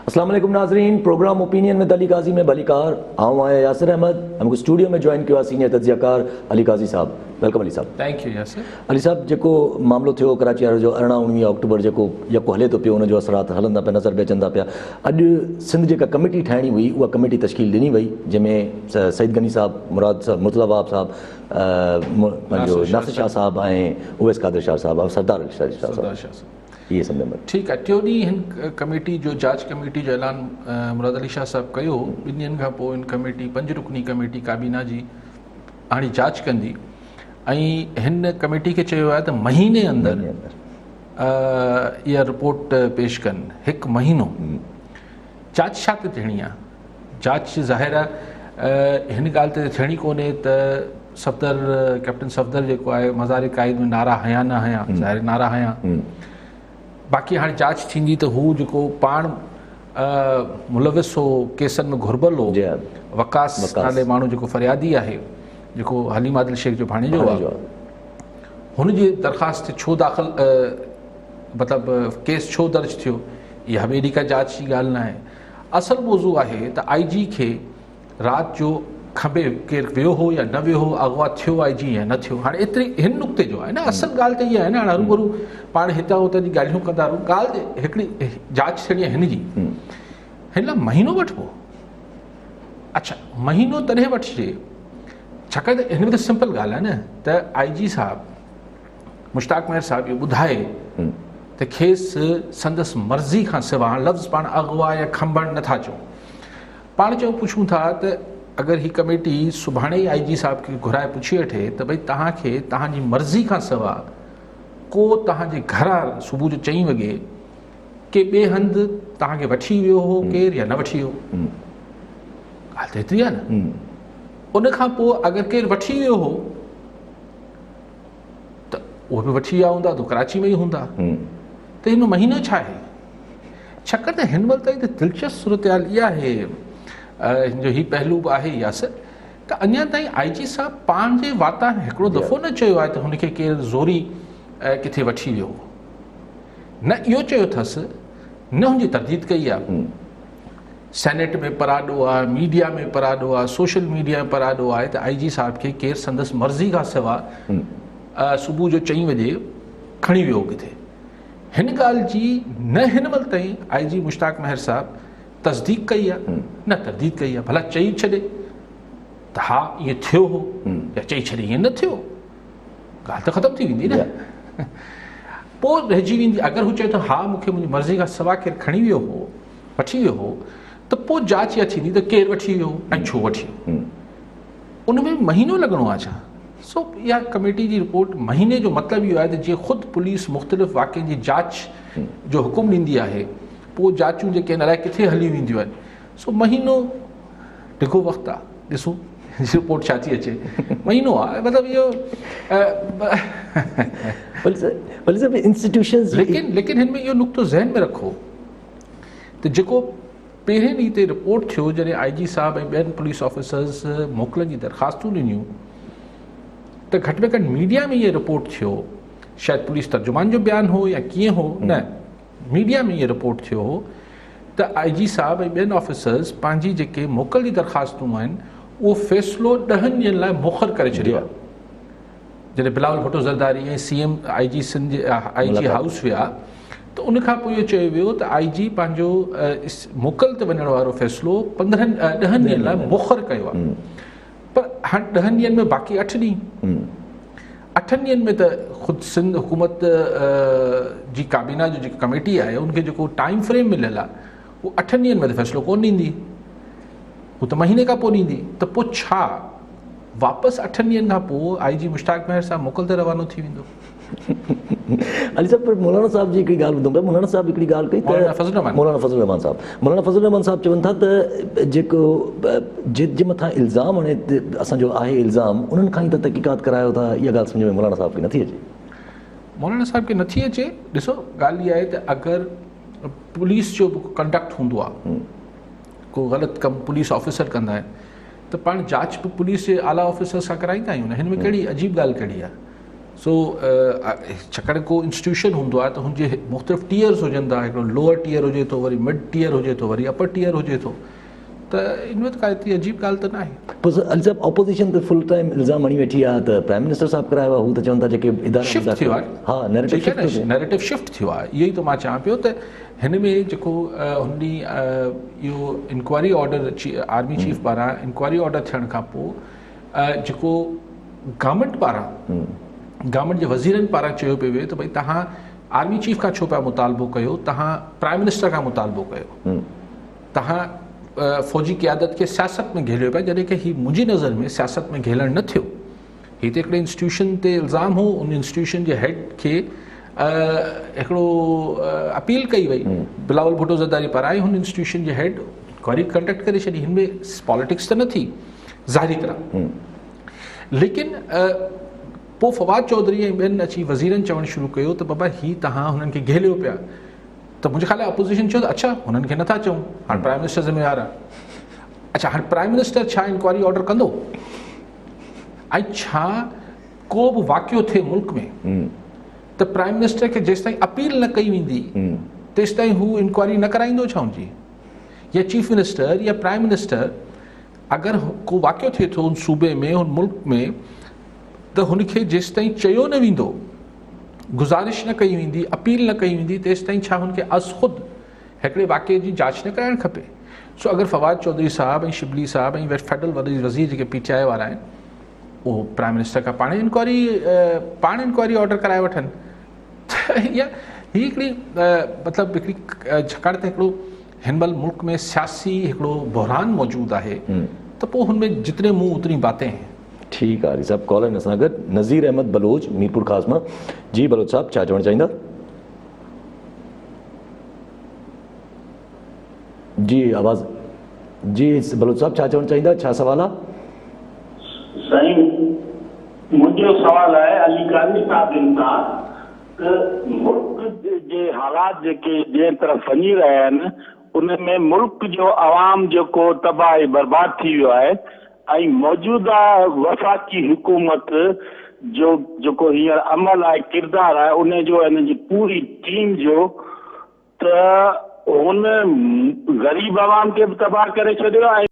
अस्सलाम वालेकुम नाज़रीन, प्रोग्राम ओपिनियन में अली काजी में भलीकार आऊँ आया यासिर अहमद। हमको स्टूडियो में ज्वाइन किया सीनियर तज्ज़ियाकार Ali Kazi sahab. Welcome Ali sahab. Thank you Yasir. Ali sahab, जेको मामलो थियो कराची वारो जो 19-19 अक्टूबर जेको यको हले तो पियो, उन जो असरात हलंदा पिया, नज़र बि अचनि था पिया। अॼु सिंध जेका कमेटी ठाहिणी हुई उहा कमेटी तश्कील ॾिनी वई, जंहिंमें सईद गनी साहब, मुराद साहब, मुर्तज़ा वाब साहब, पंहिंजो नासिर शाह साहब ऐं उवैस कादिर शाह साहब ऐं सरदार शाह साहब, ये सब मेंबर। ठीक है, टियों ॾींहुं हिन कमेटी जो जांच कमेटी जो ऐलान मुराद अली शाह साहब कयो। 2 ॾींहंनि खां पोइ हिन कमेटी 5 रुकनी कमेटी काबीना जी हाणे जांच कंदी ऐं हिन कमेटी खे चयो आहे त महीने अंदरि इहा रिपोर्ट पेश कनि। 1 महीनो जांच छा ते थियणी आहे? जांच ज़ाहिर आहे हिन ॻाल्हि ते थियणी कोन्हे त सफ़दर कैप्टन सफ़दर जेको आहे मज़ार क़ाइद में नारा हया न हया, ज़ाहिर नारा हया। बाक़ी हाणे जांच थींदी त हू जेको पाण मुलविस हो, केसनि में घुरबल हो, वकास नाले माण्हू जेको फरियादी आहे, जेको हलीम आदिल शेख जो भाणेजो आहे, हुनजी दरख़्वास्त छो दाख़िल मतिलबु केस छो दर्ज थियो, इहा बि एॾी का जांच जी ॻाल्हि न आहे। असल मौज़ू आहे त IG खे राति जो खबे केरु वियो हो या न वियो हो, अगवा थियो IG या न थियो। हाणे एतिरी हिन नुक़्ते जो आहे न, असल ॻाल्हि त इहा आहे न। हाणे हरूभरू पाण हितां हुतां जी ॻाल्हियूं कंदा रहूं, ॻाल्हि हिकिड़ी जांच थियणी आहे हिन जी। हिन लाइ महीनो वठिबो। अच्छा, महीनो तॾहिं वठिजे छाकाणि त हिन में त सिंपल ॻाल्हि आहे न त IG साहब मुश्ताक मेहर साहब इहो ॿुधाए त खेसि संदसि मर्ज़ी खां सवाइ, लफ़्ज़ पाण अगवा या खंभण नथा चऊं, पाण चऊं पुछूं था त अगरि हीअ कमेटी सुभाणे ई IG साहब खे घुराए पुछी वठे त भई तव्हांखे तव्हांजी मर्ज़ी खां सवाइ को तव्हांजे घरां सुबुह जो 4 वॻे के ॿिए हंधि तव्हांखे वठी वियो हो केरु या न वठी वियो, ॻाल्हि त एतिरी आहे न। उन खां पोइ अगरि केरु वठी वियो हो त उहे बि वठी विया हूंदा त कराची में ई हूंदा, त हिन महीनो छा आहे? छाकाणि त हिन वक़्त ताईं त दिलचस्प सूरत हाल इहा आहे, हिन जो हीउ पहलू बि आहे यासिर, त अञा ताईं IG साहब पंहिंजे वाता हिकिड़ो दफ़ो न चयो आहे त हुनखे केरु ज़ोरी किथे वठी वियो, न इहो चयो अथसि, न हुनजी तरदीद कई आहे। सेनेट में पराॾो आहे, मीडिया में पराॾो आहे, सोशल मीडिया में पराॾो आहे त IG साहब खे केरु संदसि मर्ज़ी खां सवाइ सुबुह जो 4 वॼे खणी वियो किथे। हिन ॻाल्हि जी न हिन वक़्त ताईं IG मुश्ताक मेहर साहब तस्दीक कई आहे, न तरदीद कई आहे। भला चई छॾे त हा ईअं थियो हो, या चई छॾे ईअं न थियो, ॻाल्हि त ख़तमु थी वेंदी न। पोइ रहिजी वेंदी। अगरि हू चए थो हा मूंखे मुंहिंजी मर्ज़ी खां सवाइ केरु खणी वियो हो, वठी वियो हो, त पोइ जांच इहा थींदी त केरु वठी वियो ऐं छो वठी वियो। उन में महीनो लॻणो आहे छा? सो इहा कमेटी जी रिपोर्ट महीने जो मतिलबु इहो आहे त जीअं ख़ुदि पुलिस मुख़्तलिफ़ वाक़िअनि जी जांच जो हुकुम ॾींदी आहे, पोइ जांचूं जेके आहिनि अलाए किथे हली वेंदियूं आहिनि। सो महीनो ढिघो वक़्तु आहे, ॾिसूं रिपोर्ट छा थी अचे। महीनो आहे मतिलबु इहो इंस्टीट्यूशंस। लेकिन हिन में इहो नुक़्तो ज़हन में रखो त जेको पहिरें ॾींहं ते रिपोर्ट थियो, जॾहिं IG साहब ऐं ॿियनि पुलिस ऑफिसर्स मोकलनि जी दरख़्वास्तूं ॾिनियूं, त घटि में घटि मीडिया में इहो रिपोर्ट थियो, शायदि पुलिस तर्जुमान जो बयानु हो या कीअं हो, न मीडिया में इहो रिपोर्ट थियो हो त IG साहब ऐं ॿियनि ऑफिसर्स पंहिंजी जेके मोकल जी दरख़्वास्तूं आहिनि उहो फ़ैसिलो 10 ॾींहंनि लाइ मुखर करे छॾियो आहे। जॾहिं बिलावल भुट्टो ज़रदारी ऐं CM IG Sindh IG house विया त उन खां पोइ इहो चयो वियो त IG पंहिंजो मोकल ते वञण वारो फ़ैसिलो 10 ॾींहंनि लाइ मुखर कयो आहे। पर हाणे 10 ॾींहंनि में बाक़ी 8 ॾींहं, 8 ॾींहंनि में त ख़ुदि सिंध हुकूमत जी काबीना जो जेकी कमेटी आहे उनखे जेको टाइम फ्रेम मिलियल आहे उहो 8 ॾींहंनि में त फ़ैसिलो कोन ॾींदी, हू त महीने खां पोइ ॾींदी। त पोइ छा वापसि 8 ॾींहंनि खां पोइ IG मुश्ताक मेहर साहब मोकल ते रवानो थी वेंदो? अली साहब, पर मौलाना साहब जी हिकिड़ी ॻाल्हि ॿुधूं पिया। मौलाना साहब हिकिड़ी ॻाल्हि कई त मौलाना फज़ल रहमान साहब चवनि था त जेको जे मथां इल्ज़ाम हाणे असांजो आहे इल्ज़ाम, उन्हनि खां ई त तहक़ीक़ात करायो था। इहा ॻाल्हि सम्झ में मौलाना साहब खे नथी अचे। मौलाना साहब खे नथी अचे। ॾिसो, ॻाल्हि इहा आहे त अगरि पुलिस जो कंडक्ट हूंदो आहे, को ग़लति कमु पुलिस ऑफिसर कंदा आहिनि, त पाण जांच बि पुलिस जे आला ऑफिसर सां कराईंदा आहियूं न। हिन में कहिड़ी अजीब ॻाल्हि कहिड़ी आहे? सो छाकाणि को इंस्टीट्यूशन हूंदो आहे त हुनजे मुख़्तलिफ़ टीयर्स हुजनि था, हिकिड़ो लोअर टीयर हुजे थो, वरी मिड टीयर हुजे थो, वरी अपर टीयर हुजे थो, त इन में त का एतिरी अजीब ॻाल्हि त न आहे। पोइ अली साहब ऑपोजिशन त फुल टाइम इल्ज़ाम हणी वेठी आहे त प्राइम मिनिस्टर साहब करायो आहे, हू त चवनि था जेके इदारा शिफ्ट थियो आहे, हा नैरेटिव शिफ्ट थियो आहे। इहो ई त मां चवां पियो त हिन में जेको हुन ॾींहुं इहो इंक्वायरी ऑर्डर आर्मी चीफ पारां इंक्वायरी ऑर्डर थियण खां पोइ जेको गवर्नमेंट पारां गवर्नमेंट जे वज़ीरनि पारां चयो पियो वियो त भई तव्हां आर्मी चीफ खां छो पिया मुतालबो कयो, तव्हां प्राइम मिनिस्टर खां मुतालबो कयो, तव्हां फ़ौजी क़यादत खे सियासत में घेलियो पिया, जॾहिं की हीउ मुंहिंजी नज़र में सियासत में घेलण न थियो। हीउ त हिकिड़े इंस्टीट्यूशन ते इल्ज़ाम हो, उन इंस्टीट्यूशन जे हेड खे हिकिड़ो अपील कई वई, बिलावल भुट्टो ज़रदारी पारां हुन इंस्टीट्यूशन जे हेड इंक्वायरी कंडक्ट करे छॾी। हिन में पॉलिटिक्स त न थी ज़ाहिरी तरह, लेकिन पोइ फवाद चौधरी ऐं ॿियनि अची वज़ीरनि चवणु शुरू कयो त बाबा हीउ तव्हां हुननि खे घेलियो पिया, त मुंहिंजे ख़्याल अपोज़िशन चयो त अच्छा हुननि खे नथा चऊं, हाणे प्राइम मिनिस्टर ज़िम्मेवारु आहे। अच्छा हाणे प्राइम मिनिस्टर छा इंक्वायरी ऑर्डर कंदो, ऐं छा को बि वाक़ियो थिए मुल्क में त प्राइम मिनिस्टर खे जेसि ताईं अपील न कई वेंदी तेसि ताईं हू इंक्वायरी न कराईंदो छा हुनजी? या चीफ मिनिस्टर या प्राइम मिनिस्टर अगरि को वाक़ियो थिए थो हुन सूबे में, हुन मुल्क में, त हुनखे जेसि ताईं चयो न वेंदो, गुज़ारिश न कई वेंदी, अपील न कई वेंदी, तेसि ताईं छा हुनखे ख़ुदि हिकिड़े वाक़े जी जांच न कराइणु खपे? सो अगरि फवाद चौधरी साहब ऐं शिबली साहब ऐं फेडरल वज़ीर जेके PTI वारा आहिनि, उहो प्राइम मिनिस्टर खां पाण इंक्वायरी ऑर्डर कराए वठनि, त इहा हिकिड़ी मतिलबु हिकिड़ी छाकाणि त हिकिड़ो हिन महिल मुल्क में सियासी हिकिड़ो बहरान मौजूदु आहे, त पोइ हुनमें जितने मुंहुं उतनी बातें हैं। ठीकु आहे साहब, कॉल आहिनि असां गॾु नज़ीर अहमद बलोच मीरपुर ख़ास मां। जी बलोच साहब, छा चवणु चाहींदा? जी आवाज़, जी बलोच साहब छा चवणु चाहींदा, छा सवाल आहे? साईं मुंहिंजो सवाल आहे अली क़ारी साहिबनि सां त मुल्क जे हालात जेके जंहिं तरफ़ वञी रहिया आहिनि उन में मुल्क जो आवाम जेको तबाही बर्बाद थी वियो आहे, ऐं मौजूदा वफ़ाक़ी हुकूमत जो जेको हींअर अमल आहे, किरदारु आहे, उन जो हिन जी पूरी टीम जो, त हुन ग़रीब आवाम खे बि तबाह करे छॾियो आहे।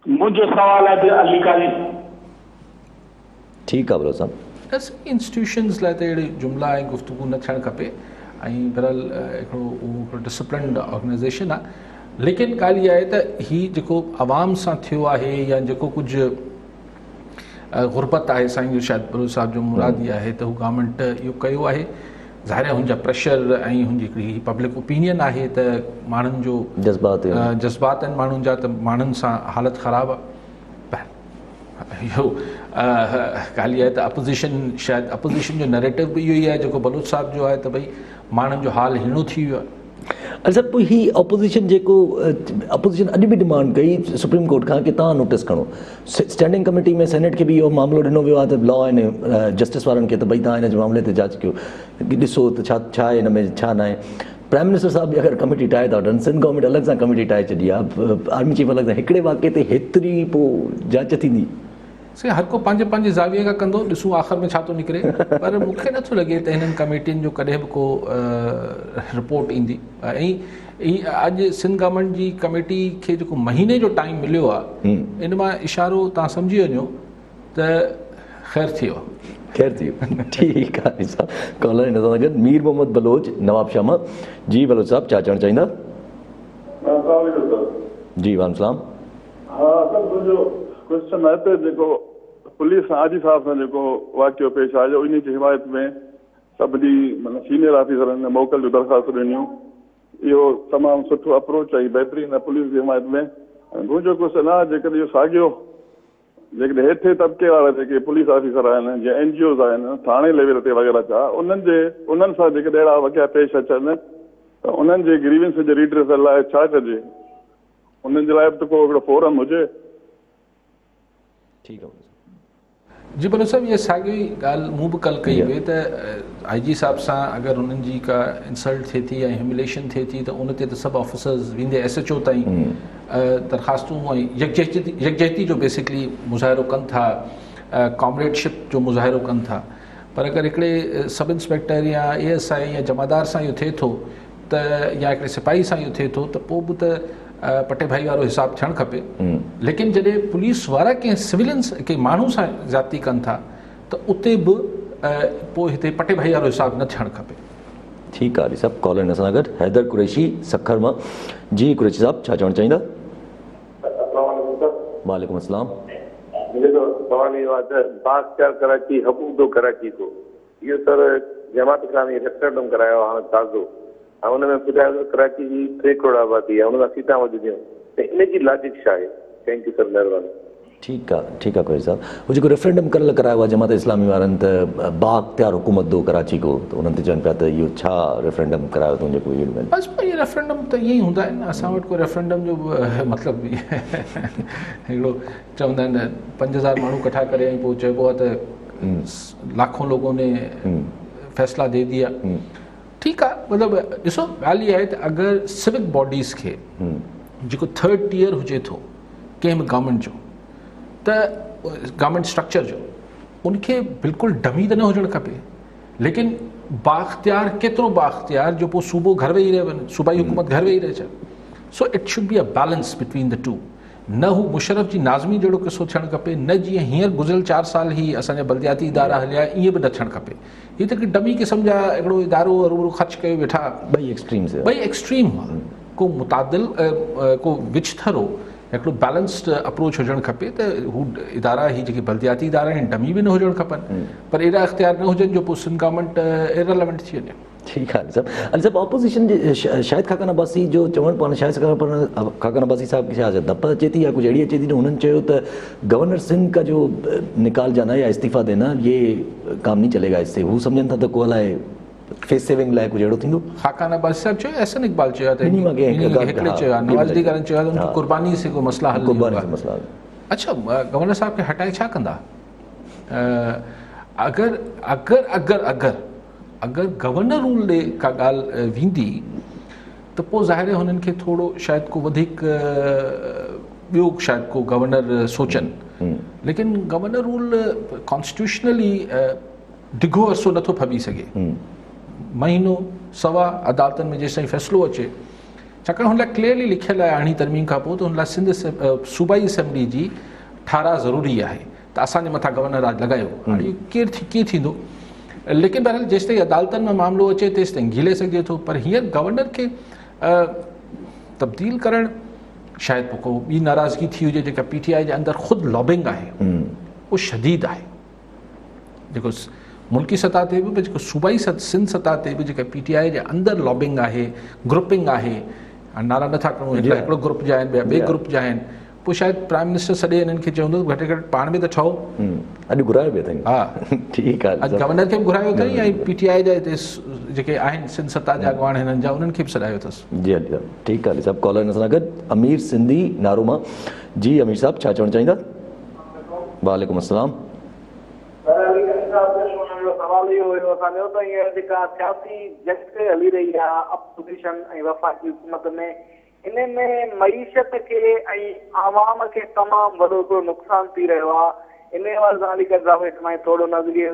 मुंहिंजो सवाल आहे त अली क़ारी। ठीकु आहे बलो साहब, इंस्टीट्यूशन्स लाइ त अहिड़े जुमिला ऐं गुफ़्तगू न थियणु खपे, ऐं बहरहाल हिकिड़ो डिसिप्लिन्ड ऑर्गेनाइज़ेशन आहे, लेकिन ॻाल्हि इहा आहे त हीउ जेको आवाम सां थियो आहे या जेको कुझु गुरबत आहे, साईं जो शायदि बलोच साहिब जो मुराद इहा आहे त हू गवर्नमेंट इहो कयो आहे, ज़ाहिर आहे हुनजा प्रेशर ऐं हुनजी हिकिड़ी पब्लिक ओपिनियन आहे त माण्हुनि जो जज़्बात आहिनि माण्हुनि जा, त माण्हुनि सां हालत ख़राबु आहे। इहो ॻाल्हि इहा आहे त अपोज़िशन शायदि अपोज़िशन जो नैरेटिव बि इहो ई आहे जेको बलोच साहिब जो आहे त भई माण्हुनि जो हाल हीणो थी वियो आहे। अच्छा पोइ ही अपोज़िशन जेको अपोज़िशन अॼु बि डिमांड कई सुप्रीम कोर्ट खां कि तव्हां नोटिस खणो, स्टैंडिंग कमेटी में सेनेट खे बि इहो मामिलो ॾिनो वियो आहे त लॉ ऐं जस्टिस वारनि खे त भई तव्हां हिन जे मामले ते जांच कयो, ॾिसो त छा आहे हिन में छा न आहे। प्राइम मिनिस्टर साहब बि अगरि कमेटी ठाहे था वठनि, सिंध गवर्नमेंट अलॻि सां कमेटी ठाहे छॾी आहे, आर्मी चीफ अलॻि सां, हिकिड़े वाक़े ते हेतिरी पोइ जांच थींदी? साईं हर को पंहिंजे ज़ाविये खां कंदो, ॾिसूं आख़िर में छा थो निकिरे, पर मूंखे नथो लॻे त हिननि कमेटियुनि जो कॾहिं बि को रिपोर्ट ईंदी। ऐं अॼु सिंध गवर्नमेंट जी कमेटी खे जेको महीने जो टाइम मिलियो आहे, इन मां इशारो तव्हां सम्झी वञो त ख़ैर थी वियो। ठीकु आहे साहब, कॉलर हिन सां गॾु मीर मोहम्मद बलोच नवाबशाह मां। जी बलोच साहब छा चवणु चाहींदा? जी वालेकुम सलाम। हा सर, मुंहिंजो क्वेश्चन आहे त जेको पुलिस आजी साहब सां जेको वाक़ियो पेश आयो, इन जी हिमायत में सभिनी मतिलबु सीनियर ऑफिसरनि मोकल जो दरख़्वास्त ॾिनियूं, इहो तमामु सुठो अप्रोच आहे, बहितरीनु आहे पुलिस जी हिमायत में। मुंहिंजो क्वेश्चन आहे जेकॾहिं इहो साॻियो जेकॾहिं हेठि तबिके वारा जेके पुलिस ऑफिसर आहिनि, जीअं NGOs आहिनि, थाणे लेवल ते वग़ैरह छा उन्हनि सां जेके अहिड़ा वाक़िया पेश अचनि त उन्हनि जे ग्रीवेंस जे रिड्रेसल लाइ छा कजे, उन्हनि जे लाइ बि त को हिकिड़ो फोरम हुजे। ठीकु आहे जी बलोच साहब, इहा साॻी ॻाल्हि मूं बि कल्ह कई हुई त IG साहब सां अगरि उन्हनि जी का इंसल्ट थिए थी ऐं ह्यूमिलेशन थिए थी त उन ते त सभु ऑफिसर्स वेंदे SHO ताईं दरख़्वास्तूं ऐं यकजहती जो बेसिकली मुज़ाहिरो कनि था कॉमरेडशिप जो मुज़ाहिरो कनि था। पर अगरि हिकिड़े सब इंस्पेक्टर या ASI या जमादार सां इहो थिए थो त या हिकिड़े सिपाही सां इहो थिए थो त पोइ बि त पटे भाई वारो हिसाबु थियणु खपे। लेकिन जॾहिं पुलिस वारा कंहिं सिविलियंस कंहिं माण्हू सां ज़्यादती कनि था त उते बि पोइ हिते पटे भाई वारो हिसाबु न थियणु खपे। ठीकु आहे सभु कॉल आहिनि असां सां गॾु। हैदर कुरैशी सखर मां। जी कुरैशी साहब छा चवणु चाहींदा? वालेकुम अस्सलाम। मुझे तो सवाल ये बात है, बाख्तियार कराची हकूक दो कराची को इहो सर जमात इस्लामी रेफरेंडम करायो हाणे ताज़ो ऐं हुन में ॿुधायो कराची जी 3 करोड़ आबादी आहे, हुन खां सीटां वधंदियूं त इन जी लॉजिक छा आहे? थैंक यू सर, महिरबानी। ठीकु आहे कुरैशी साहब। हू जेको रेफरेंडम कल्ह करायो आहे जमात इस्लामी वारनि त बाख्तियार हुकूमत दो कराची को, त उन्हनि ते चवनि पिया त इहो छा रेफरेंडम करायो अथऊं जेको इहो बस इहे रेफरेंडम त ईअं ई हूंदा आहिनि। असां वटि कोई रेफरेंडम जो मतिलबु हिकिड़ो चवंदा आहिनि 5000 माण्हू इकट्ठा करे ऐं पोइ चइबो आहे त लाखों लोगों ने फ़ैसिला दे दिया। ठीकु आहे, मतिलबु ॾिसो ॻाल्हि इहा आहे त अगरि सिविक बॉडीज़ खे जेको 3rd टियर हुजे थो कंहिं बि गवर्नमेंट जो त गवर्नमेंट स्ट्रक्चर जो उनखे बिल्कुलु डमी त न हुजणु खपे, लेकिन बाख्तियार केतिरो बाख्तियार जो पोइ सूबो घर वेही रहे वञे, सूबाई हुकूमत घर वेही रहे। So it should be a balance between the two. न हू मुशर्रफ जी नाज़मी जहिड़ो किसो थियणु खपे, न जीअं हींअर गुज़िरियल 4 साल ई असांजा बल्दियाती इदारा हलिया ईअं बि न थियणु खपे। हीअ त हिकिड़ी डमी क़िस्म जा हिकिड़ो इदारो रूबरू ख़र्च कयो वेठा। ॿई एक्सट्रीम हुआ। को मुतादिल को विचथरो हिकिड़ो बैलेंस्ड अप्रोच हुजणु खपे त हू इदारा ही जेके बल्दियाती इदारा आहिनि डमी बि न हुजणु खपनि, पर अहिड़ा इख़्तियार न हुजनि जो पोइ सिंध गवर्नमेंट इररिलेवेंट थी वञे। ठीकु आहे अली साहब। ऑपोजिशन जे शाहिद खाकन अब्बासी जो चवणु पाण शाहिद खाकन अब्बासी साहब छा धप अचे थी या कुझु अहिड़ी अचे थी त हुननि चयो त गवर्नर सिंध का जो निकाल जाना या इस्तीफ़ा देना ये काम नहीं चलेगा इससे। हू सम्झनि था त को अलाए फेस सेविंग लाइ कुझु अहिड़ो थींदो। खाकन अब्बासी साहब चयो, एहसन इकबाल चयो त हिकिड़े चयो आहे, नवाज़ुद्दीन चयो आहे त कुर्बानी से को मसला हल होगा। अच्छा, गवर्नर साहब खे हटाए छा कंदा? अगरि गवर्नर रूल ॾे का ॻाल्हि वेंदी त पोइ ज़ाहिर आहे हुननि खे थोरो शायदि को वधीक ॿियो शायदि को गवर्नर सोचनि, लेकिन गवर्नर रूल कॉन्स्टिट्यूशनली डिघो अरसो नथो फबी सघे। महीनो सवा अदालतनि में जेसिताईं फ़ैसिलो अचे, छाकाणि हुन लाइ क्लियरली लिखियलु आहे 8वीं तरमीम खां पोइ त हुन लाइ सिंध सूबाई असेंबली जी ठाराह ज़रूरी आहे त असांजे मथां गवर्नर राज लॻायो। हाणे इहो कीअं थींदो? लेकिन बहरहाल जेसिताईं अदालतनि में मामिलो अचे तेसिताईं घिले सघिजे थो, पर हींअर गवर्नर खे तब्दील करणु शायदि पोइ को ॿी नाराज़गी थी हुजे जेका PTI जे अंदरि ख़ुदि लॉबिंग आहे उहो शदीद आहे। जेको मुल्की सतह ते बि जेको सूबाई सिंध सतह ते बि जेका PTI जे अंदरि लॉबिंग आहे, ग्रुपिंग आहे। नाला नथा करूं, हिकिड़ो ग्रुप जा आहिनि, ॿिया ॿिए ग्रुप जा आहिनि। पोइ शायदि प्राइम मिनिस्टर सॼे हिननि खे चवंदो घटि में घटि पाण में त ठहो। अॼु घुरायो पियो अथई। हा ठीकु आहे। अॼु गवर्नर खे बि घुरायो अथई ऐं PTI जा हिते जेके आहिनि सिंध सतह जा अॻवान हिननि जा उन्हनि खे बि सॾायो अथसि। जी अली साहब, ठीकु आहे अली साहब। कॉलर हिन सां गॾु अमीर सिंधी नारो मां। जी अमीर साहब छा चवणु चाहींदा? वालेकुम अस्सलाम। सवाल इहो हुयो असांजो त हीअ जेका सियासी जंग हली रही आहे अपोज़िशन ऐं वफ़ाक़ी हुकूमत में, इन में मईशत खे ऐं आवाम खे तमामु वॾो हिकिड़ो नुक़सानु थी रहियो आहे। इन वारी ॻाल्हि मां थोरो नज़रियो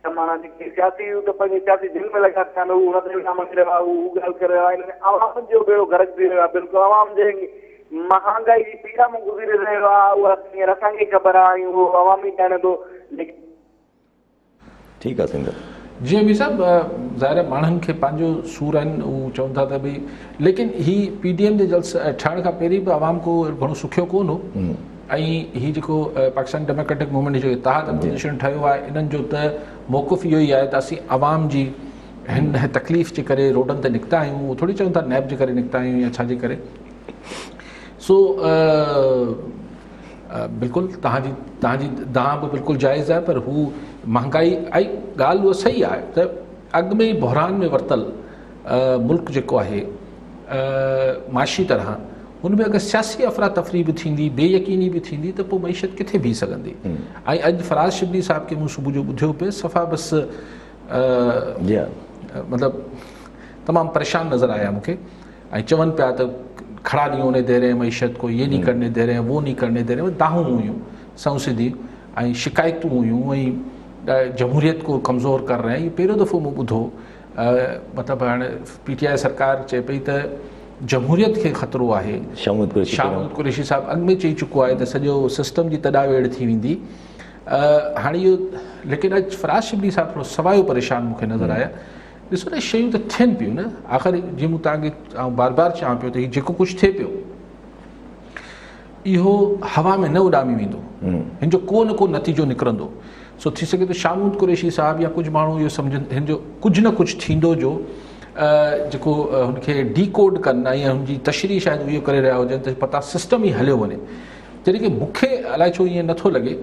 त माना जेके सियासी त पंहिंजी सियासी जिल में लॻा थिया आहिनि, उहो नज़र सां मञी रहियो आहे, उहो ॻाल्हि करे रहियो आहे। इन में आवाम जो बेड़ो गर्क थी रहियो आहे। बिल्कुलु आवाम जे महांगाई जी पीड़ा में गुज़री रहियो आहे, उहा हींअर असांखे ख़बर आहे, उहो आवामी ॼाणे थो। ठीकु आहे सिंगर। जी अमीर साहब, ज़ाहिर माण्हुनि खे पंहिंजो सूर आहिनि, उहो चवनि था त भई, लेकिन ही PDM जे जल्स ठहण खां पहिरीं बि आवाम को घणो सुखियो कोन हो। ऐं हीउ जेको पाकिस्तान डेमोक्रेटिक मूवमेंट जो इतिहाद अपोज़िशन ठहियो आहे, इन्हनि जो त मौक़िफ़ इहो ई आहे त असीं आवाम जी हिन तकलीफ़ जे करे रोडनि ते निकिता आहियूं। उहो थोरी चवनि था नैब जे करे निकिता आहियूं या छाजे करे। सो बिल्कुलु तव्हां बि बिल्कुलु जाइज़ आहे, पर हू महांगाई ऐं ॻाल्हि उहा सही आहे त अॻु में ई बहरान में वरितल मुल्क जेको आहे माशी तरह, हुन में अगरि सियासी अफ़रा तफ़री बि थींदी, बेयकीनी बि थींदी त पोइ मईशत किथे बीह सघंदी। ऐं अॼु फराज़ शिबली साहिब खे मूं सुबुह जो ॿुधियो पिए, सफ़ा बसि मतिलबु तमामु परेशान नज़र आया मूंखे। ऐं चवनि पिया त खड़ा नहीं होने दे रहे हैं मईशत को, ये नहीं करने दे रहे हैं, वो नहीं करने दे रहे हैं, दाहूं हुयूं सऊं सिधी। ऐं शिकायतूं हुयूं ऐं जमहूरियत को कमज़ोर कर रहे हैं, इहो पहिरियों दफ़ो मूं ॿुधो। मतिलबु हाणे PTI सरकार चए पई त जमहूरियत खे ख़तरो आहे। शाहमूद कुरैशी साहब अॻु में चई चुको आहे त सॼो सिस्टम जी तॾावेड़ थी वेंदी। हाणे इहो लेकिन अॼु फराज शिबली साहब थोरो सवायो परेशान मूंखे नज़र आया। ॾिसो न, शयूं त थियनि पियूं न, आख़िर जीअं मूं तव्हांखे बार बार चवां पियो त हीउ जेको कुझु थिए पियो इहो हवा में न उॾामी वेंदो, हिन जो को न को नतीजो निकिरंदो। सो थी सघे त शाहमूद कुरैशी साहब या कुझु माण्हू इहो सम्झनि हिन जो कुझु न कुझु थींदो जो जेको हुनखे डीकोड कनि या हुनजी तशरीह शायदि इहो करे रहिया हुजनि त पता सिस्टम ई हलियो वञे। जॾहिं की मूंखे अलाए छो ईअं नथो लॻे,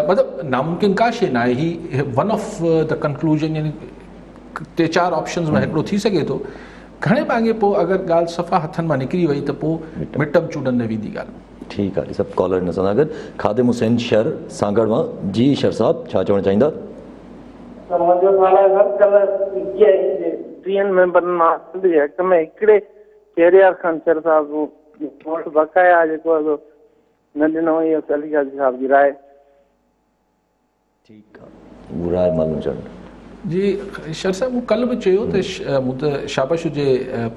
मतिलबु नामुमकिन का शइ न आहे, ही वन ऑफ द कंक्लूजन, यानी 3-4 ऑप्शन्स में हिकिड़ो थी सघे थो। घणे भाङे पोइ अगरि ॻाल्हि सफ़ा हथनि मां निकिरी वई त पोइ मिटम चूडन न वेंदी ॻाल्हि। ठीकु आहे, सभु कॉलर हिन सां गॾु खादिम हुसैन शर सागड़ मां। जी शर साहब, छा चवणु चाहींदा? मुंहिंजो सवाल आहे सर, कल्ह 3 मेंबरनि मां एक्ट में हिकिड़े शहरियार ख़ान शर साहब वोट बकाया जेको आहे न ॾिनो, इहो अली काज़ी साहब जी राय। ठीकु आहे, उहा राय मालूम चवणु जी शर साहब, मूं कल्ह बि चयो त मूं त शाबाश हुजे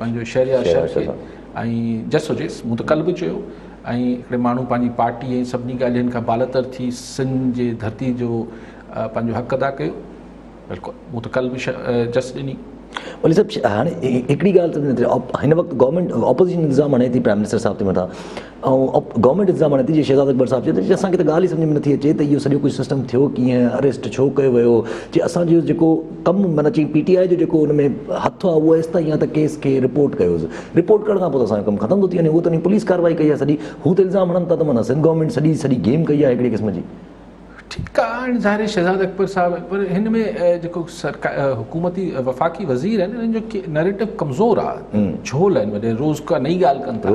पंहिंजो शहरियार शर खे ऐं जस हुजेसि। मूं त कल्ह बि चयो ऐं हिकिड़े माण्हू पंहिंजी पार्टी ऐं सभिनी ॻाल्हियुनि खां बालतर थी सिंध जे धरती जो पंहिंजो हक़ अदा कयो। बिल्कुलु, मूं त कल्ह बि जस ॾिनी। वली साहब, हाणे हिकिड़ी ॻाल्हि त हिन वक़्तु गवर्नमेंट ऑपोज़िशन इंतज़ाम हणे थी प्राइम मिनिस्टर साहब ते मथां, ऐं गवर्नमेंट इंतज़ाम हणे थी जीअं शहज़ाद अकबर साहब चए त असांखे त ॻाल्हि ई सम्झ में नथी अचे त इहो सॼो कुझु सिस्टम थियो कीअं, अरेस्ट छो कयो वियो, जे असांजो जेको कमु माना चई PTI जो जेको हुन में हथु आहे उहो एसि ताईं या त केस खे रिपोर्ट कयोसि, रिपोर्ट करण खां पोइ त असांजो कमु ख़तमु थो थी वञे। उहो त पुलिस कार्रवाई कई आहे सॼी, हू त इल्ज़ाम हणनि था त माना सिंध गवर्नमेंट सॼी गेम कई आहे हिकिड़े क़िस्म जी। ठीकु आहे, हाणे ज़ाहिर शहज़ाद अकबर साहब, पर हिन में जेको सरकार हुकूमती वफ़ाक़ी वज़ीर आहिनि हिननि जो नैरेटिव कमज़ोर आहे, झोल आहिनि, वॾे रोज़ का नई ॻाल्हि कनि था।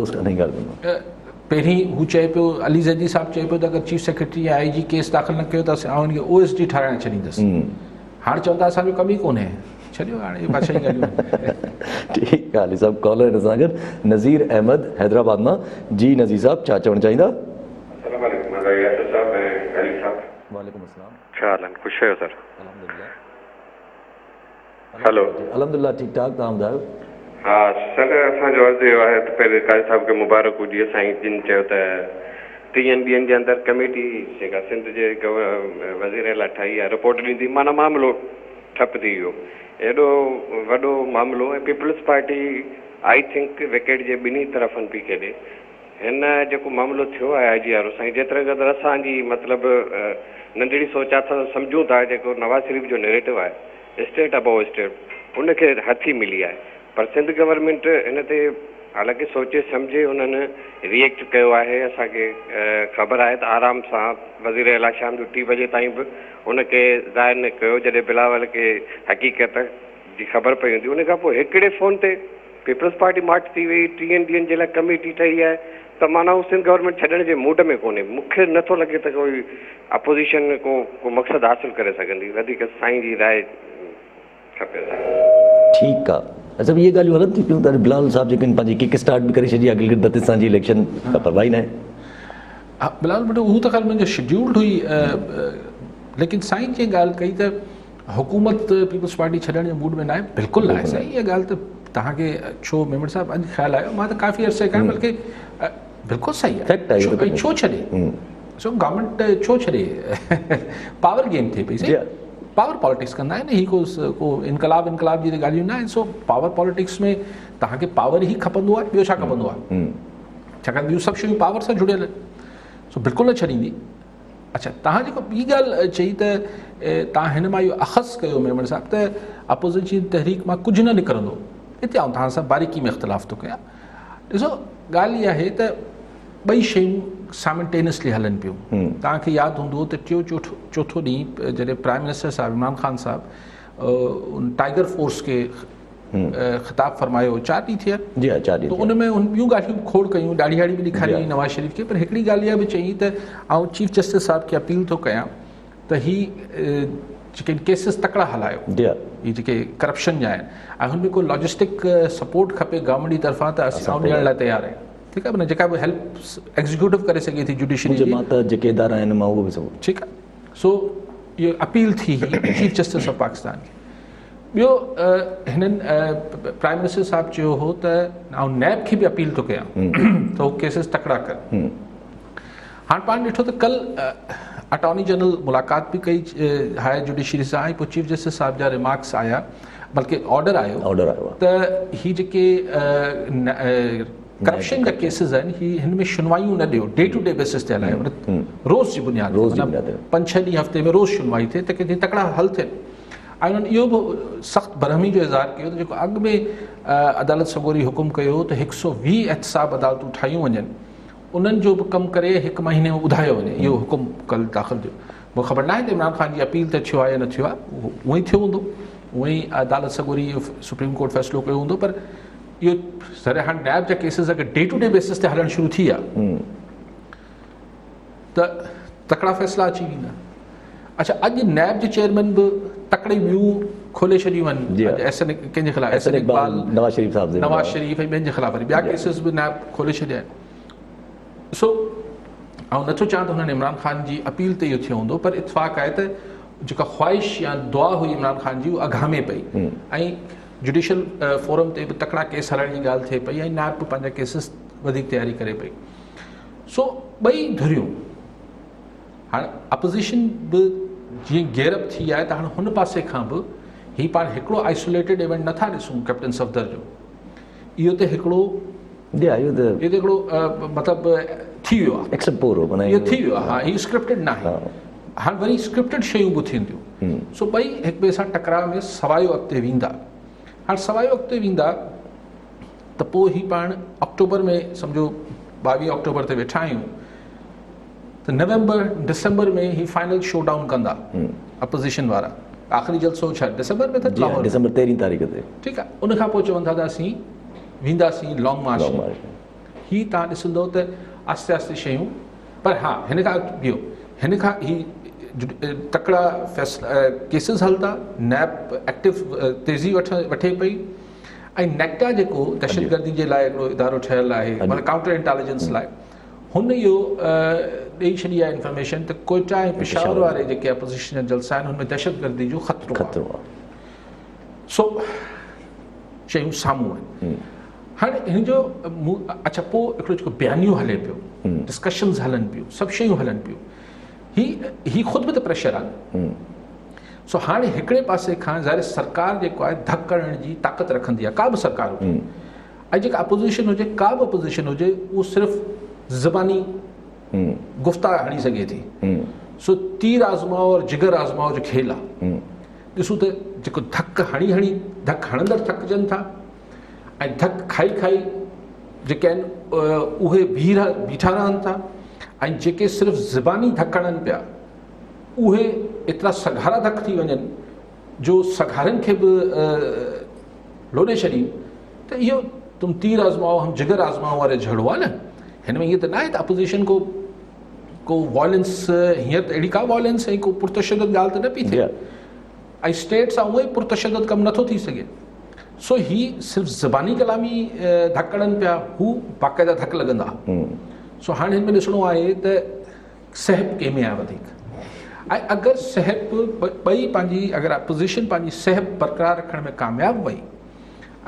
पहिरीं हू चए पियो, अली ज़ैदी साहब चए पियो त अगरि चीफ सेक्रेटरी या IG केस दाख़िल न कयो त आउं हिनखे OSD ठाराइण छॾींदुसि। हाणे चवंदा असांजो कमु ई कोन्हे, छॾियो हाणे इहे बादशाही ॻाल्हियूं। ठीकु आहे, सभु कॉलर हिन सां गॾु। नज़ीर अहमद हैदराबाद मां। जी नज़ीर साहब, छा चवणु चाहींदा? वालेकुम अस्सलाम। छा हाल आहिनि? ख़ुशि आहियो सर? अल्हम्दुलिल्लाह। हेलो, अल्हम्दुलिल्लाह ठीकु ठाक, तव्हां ॿुधायो? हा सर, असांजो अर्ज़ु इहो आहे त पहिरीं काज़ी साहिब खे मुबारक हुजे। साईं जिन चयो त 3 ॾींहंनि जे अंदरि कमेटी जेका सिंध जे वज़ीर लाइ ठाही आहे रिपोर्ट ॾींदी, माना मामिलो ठप थी वियो। एॾो वॾो मामिलो, ऐं Peoples Party I think wicket जे ॿिन्ही तरफ़नि पई खेॾे। हिन जेको मामिलो थियो आहे IGR साईं, जेतिरे क़दुरु असांजी मतिलबु नंढड़ी सोच आहे, सम्झूं था जेको नवाज़ शरीफ़ जो नैरेटिव आहे स्टेट अबव स्टेट, उनखे हथी मिली आहे। पर सिंध गवर्नमेंट हिन ते हालांकि सोचे सम्झे उन्हनि रिएक्ट कयो आहे। असांखे ख़बर आहे त आराम सां वज़ीर आला शाम जो 3 बजे ताईं बि उनखे ज़ाहिर न कयो। जॾहिं बिलावल खे हक़ीक़त जी ख़बर पई हूंदी, उन खां पोइ हिकिड़े फ़ोन ते पीपल्स पार्टी मार्च थी वई, 3 ॾींहंनि जे लाइ कमेटी ठही आहे। त माना हू सिंध गवर्नमेंट छॾण जे मूड में कोन्हे। मूंखे नथो लॻे त कोई अपोज़िशन को मक़सदु हासिलु करे सघंदी। वधीक साईं जी राय खपे। ठीकु आहे, अच्छा इहे ॻाल्हियूं हलनि थियूं पियूं त बिलावल साहब जेके पंहिंजी किक स्टार्ट बि करे छॾी आहे गिलगित बल्तिस्तान जी इलेक्शन, त परवाह ई न आहे। हा बिलावल बेटो, हू त ख़ैर मुंहिंजो शेड्यूल्ड हुई, लेकिन साईं जीअं ॻाल्हि कई त हुकूमत पीपल्स पार्टी छॾण जे मूड में न आहे, बिल्कुलु न आहे साईं। इहा ॻाल्हि त तव्हांखे छो मेमण साहब अॼु ख़्यालु आयो, मां त काफ़ी अर्से खां, बल्कि बिल्कुलु सही आहे। छो छॾे, छो गवर्नमेंट छो छॾे? पावर गेम थिए पई, सही पावर पॉलिटिक्स कंदा आहिनि। ही को इनकलाब जी ॻाल्हियूं न आहिनि। सो पावर पॉलिटिक्स में तव्हांखे पावर ई खपंदो आहे, ॿियो छा खपंदो आहे? छाकाणि ॿियूं सभु शयूं पावर सां जुड़ियल आहिनि। सो बिल्कुलु न छॾींदी। अच्छा, तव्हां जेको ॿी ॻाल्हि चई त तव्हां हिन मां इहो अख़ज़ कयो मेमण साहब त अपोज़िशन तहरीक मां कुझु न निकिरंदो, हिते आउं तव्हां सां बारीकी में इख़्तिलाफ़ थो कयां। ॾिसो ॻाल्हि इहा आहे त ॿई शयूं साइमल्टेनियसली हलनि पियूं। तव्हांखे यादि हूंदो त चोथों ॾींहुं जॾहिं प्राइम मिनिस्टर साहिबु इमरान ख़ान साहिबु टाइगर फोर्स खे ख़िताब फरमायो, 4 ॾींहं थिया, त उन में उन ॿियूं ॻाल्हियूं खोड़ कयूं, ॾाढी बि ॾेखारी हुई नवाज़ शरीफ़ खे। पर हिकिड़ी ॻाल्हि इहा बि चई त आउं चीफ जस्टिस साहिब खे अपील थो कयां त ही जेके केसिस तकिड़ा हलायो, ही जेके करप्शन जा आहिनि, ऐं हुन में को लॉजिस्टिक सपोर्ट खपे गवर्नमेंट जी तरफ़ां, त असां ॾियण लाइ तयारु आहियूं। ठीकु आहे, माना जेका बि हेल्प एग्जीक्यूटिव करे सघे थी जुडिशरी मुंहिंजे जी, मां त जेके इदारा आहिनि मां उहो बि सभु ठीकु आहे। सो इहो अपील थी चीफ जस्टिस ऑफ पाकिस्तान खे। ॿियो हिननि प्राइम मिनिस्टर साहिबु चयो हो त ऐं नैब खे बि अपील थो कयां त उहो केसिस तकड़ा कर। हाणे पाण ॾिठो त कल अटॉर्नी जनरल मुलाक़ात बि कई हायर जुडिशरी सां, ऐं पोइ चीफ जस्टिस साहिब जा रिमार्क्स आया, बल्कि ऑर्डर आयो आहे त ही जेके करप्शन जा केसिस आहिनि हिन में सुनवाइयूं न ॾियो, डे टू डे बेसिस ते हलायो, रोज़ जी बुनियाद ते, 5-6 ॾींहं हफ़्ते में रोज़ सुनवाई थिए त किथे तकड़ा हल थियनि। ऐं उन्हनि इहो बि सख़्तु बरहमी जो इज़हार कयो त जेको अॻु में अदालत सॻोरी हुकुम कयो त 120 एहतसाब अदालतूं ठाहियूं वञनि, उन्हनि जो बि कमु करे 1 महीने में ॿुधायो वञे, इहो हुकुम कल दाख़िल थियो। मूंखे ख़बर न आहे त इमरान ख़ान जी अपील ते थियो आहे या न थियो आहे, उहो ई थियो हूंदो, उहो ई अदालत सॻोरी सुप्रीम कोर्ट फ़ैसिलो कयो हूंदो। पर इहो सर हाणे नैब जा केसिस अगरि डे टू डे बेसिस ते हलणु शुरू थी विया त तकड़ा फ़ैसिला अची वेंदा। अच्छा, अॼु नैब जे चेयरमैन बि तकड़ी ॿियूं खोले छॾियूं आहिनि, कंहिंजे ख़िलाफ़ एहसन इक़बाल, नवाज़ शरीफ़ साहब नवाज़ शरीफ़ ऐं ॿियनि जे ख़िलाफ़ वरी ॿिया केसिस बि नैब खोले छॾिया आहिनि। सो ऐं नथो चवां त हुननि इमरान ख़ान जी अपील ते इहो थियो हूंदो, पर इतफ़ाक़ आहे त जेका ख़्वाहिश या दुआ हुई इमरान ख़ान जी उहा अघामे पई, ऐं जुडिशल फोरम ते बि तकड़ा केस हलण जी ॻाल्हि थिए पई, ऐं नैब बि पंहिंजा केसिस वधीक तयारी करे पई। सो ॿई धुरियूं हाणे अपोज़िशन बि जीअं गेयरअप थी आहे त हाणे हुन पासे खां बि ही पाण हिकिड़ो आइसोलेटेड इवेंट नथा ॾिसूं कैप्टन सफ़दर जो, इहो त हिकिड़ो हिकिड़ो मतिलबु थी वियो आहे, इहो थी वियो आहे। हा, हीउ स्क्रिप्टेड न आहे, हाणे वरी स्क्रिप्टेड शयूं बि थींदियूं। सो ॿई हिक ॿिए सां टकराव में सवायो अॻिते वेंदा। हाणे सवायो अॻिते वेंदा त पोइ ही पाण अक्टूबर में सम्झो 22 अक्टूबर ते वेठा आहियूं त नवंबर दिसंबर में ही फाइनल शो डाउन कंदा अपोज़िशन वारा। आख़िरी जलसो छा दिसंबर में त लाहौर, दिसंबर 13 तारीख़ ते, ठीकु आहे। उन खां पोइ चवंदा त असीं वेंदासीं लॉन्ग मार्च। ही तव्हां ॾिसंदो त आस्ते आस्ते शयूं, पर हा हिन खां ॿियो हिन खां ही तकड़ा केसिस हलंदा, नैब एक्टिव तेज़ी वठे पई, ऐं नेक्टा जेको दहशतगर्दी जे लाइ हिकिड़ो इदारो ठहियलु आहे, माना काउंटर इंटेलिजेंस लाइ, हुन इहो ॾेई छॾी आहे इंफॉर्मेशन त कोयटा ऐं पेशावर वारे जेके अपोज़िशन जा जलसा आहिनि हुनमें दहशतगर्दी जो ख़तरो आहे। सो शयूं साम्हूं आहिनि। हाणे हिन जो अच्छा पोइ हिकिड़ो जेको बयानियूं हले पियो, डिस्कशन्स हलनि पियूं, सभु शयूं हलनि पियूं, ही ख़ुदि बि त प्रेशर आहे। सो हाणे हिकिड़े पासे खां ज़ाहिर सरकार जेको आहे धक करण जी ताक़त रखंदी आहे, का बि सरकार हुजे, ऐं जेका अपोज़िशन हुजे, का बि अपोज़िशन हुजे, उहो सिर्फ़ु ज़बानी गुफ़्ता हणी सघे थी। सो तीर आज़माओ और जिगर आज़माओ जो खेल आहे। ॾिसूं त जेको धक हणी धक हणंदड़ थकिजनि था, ऐं धक खाई जेके आहिनि उहे बीठा रहनि था, ऐं जेके सिर्फ़ु ज़बानी धक हणनि पिया उहे एतिरा सघारा धक थी वञनि जो सघारनि खे बि लोॾे छॾी। त इहो तुम तीर आज़माओ हम जिगर आज़माओ वारे जहिड़ो आहे न। हिन में ईअं त न आहे त अपोज़िशन को वॉयलेंस, हींअर त अहिड़ी का वॉयलेंस ऐं को पुरतशदद ॻाल्हि त न पई थिए, ऐं स्टेट सां उहो ई पुरतशदद कमु नथो थी सघे। सो ही सिर्फ़ु ज़बानी कलामी धक हणनि पिया, हू बाक़ाइदा धक लॻंदा। सो हाणे हिन में ॾिसणो आहे त सहब कंहिंमें आहे वधीक, ऐं अगरि सहब ॿई पंहिंजी, अगरि अपोज़िशन पंहिंजी सहब बरक़रार रखण में कामयाबु वई,